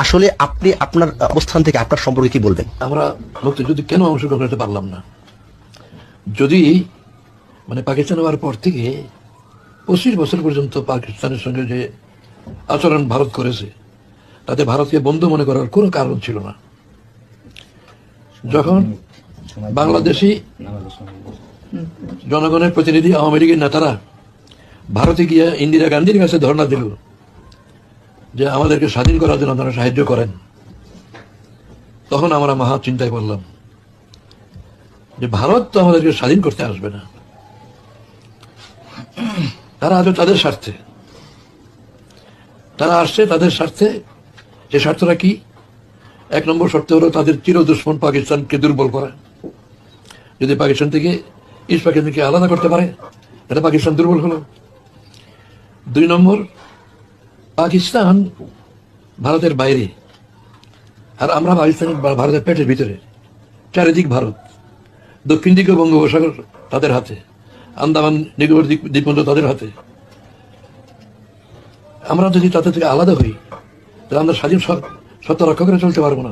আসলে আপনি আপনার অবস্থান থেকে আপনার সম্পর্কে কি বলবেন? আমরা মুক্তিযুদ্ধে কেন অংশগ্রহণ করতে পারলাম না? যদি মানে পাকিস্তান হওয়ার পর থেকে 25 বছর পর্যন্ত পাকিস্তানের সঙ্গে যে আচরণ ভারত করেছে, তাতে ভারতকে বন্ধু মনে করার কোনো কারণ ছিল না। যখন বাংলাদেশি জনগণের প্রতিনিধি আওয়ামী লীগের নেতারা ভারতে গিয়ে ইন্দিরা গান্ধীর কাছে ধর্ণা দিল যে আমাদেরকে স্বাধীন করার জন্য আপনারা সাহায্য করেন, তখন আমরা মহা চিন্তায় পড়লাম যে ভারত তো আমাদেরকে স্বাধীন করতে আসবে না, তারা আজও তাদের স্বার্থে, তারা আসছে তাদের স্বার্থে। যে স্বার্থটা কি? 1 নম্বর শর্ত হলো তাদের চির দুশ্মন পাকিস্তানকে দুর্বল করা। যদি পাকিস্তান থেকে ইস্ট পাকিস্তানকে আলাদা করতে পারে, তাহলে পাকিস্তান দুর্বল হলো। 2 নম্বর, পাকিস্তান ভারতের বাইরে, আর আমরা ভারতের পেটের ভিতরে। চারিদিক ভারত, দক্ষিণ দিকে বঙ্গোপসাগর তাদের হাতে, আন্দামান নিকোবর দ্বীপপুঞ্জ তাদের হাতে। আমরা যদি তাদের থেকে আলাদা হই, তাহলে আমরা স্বাধীন সত্তা রক্ষা করে চলতে পারবো না।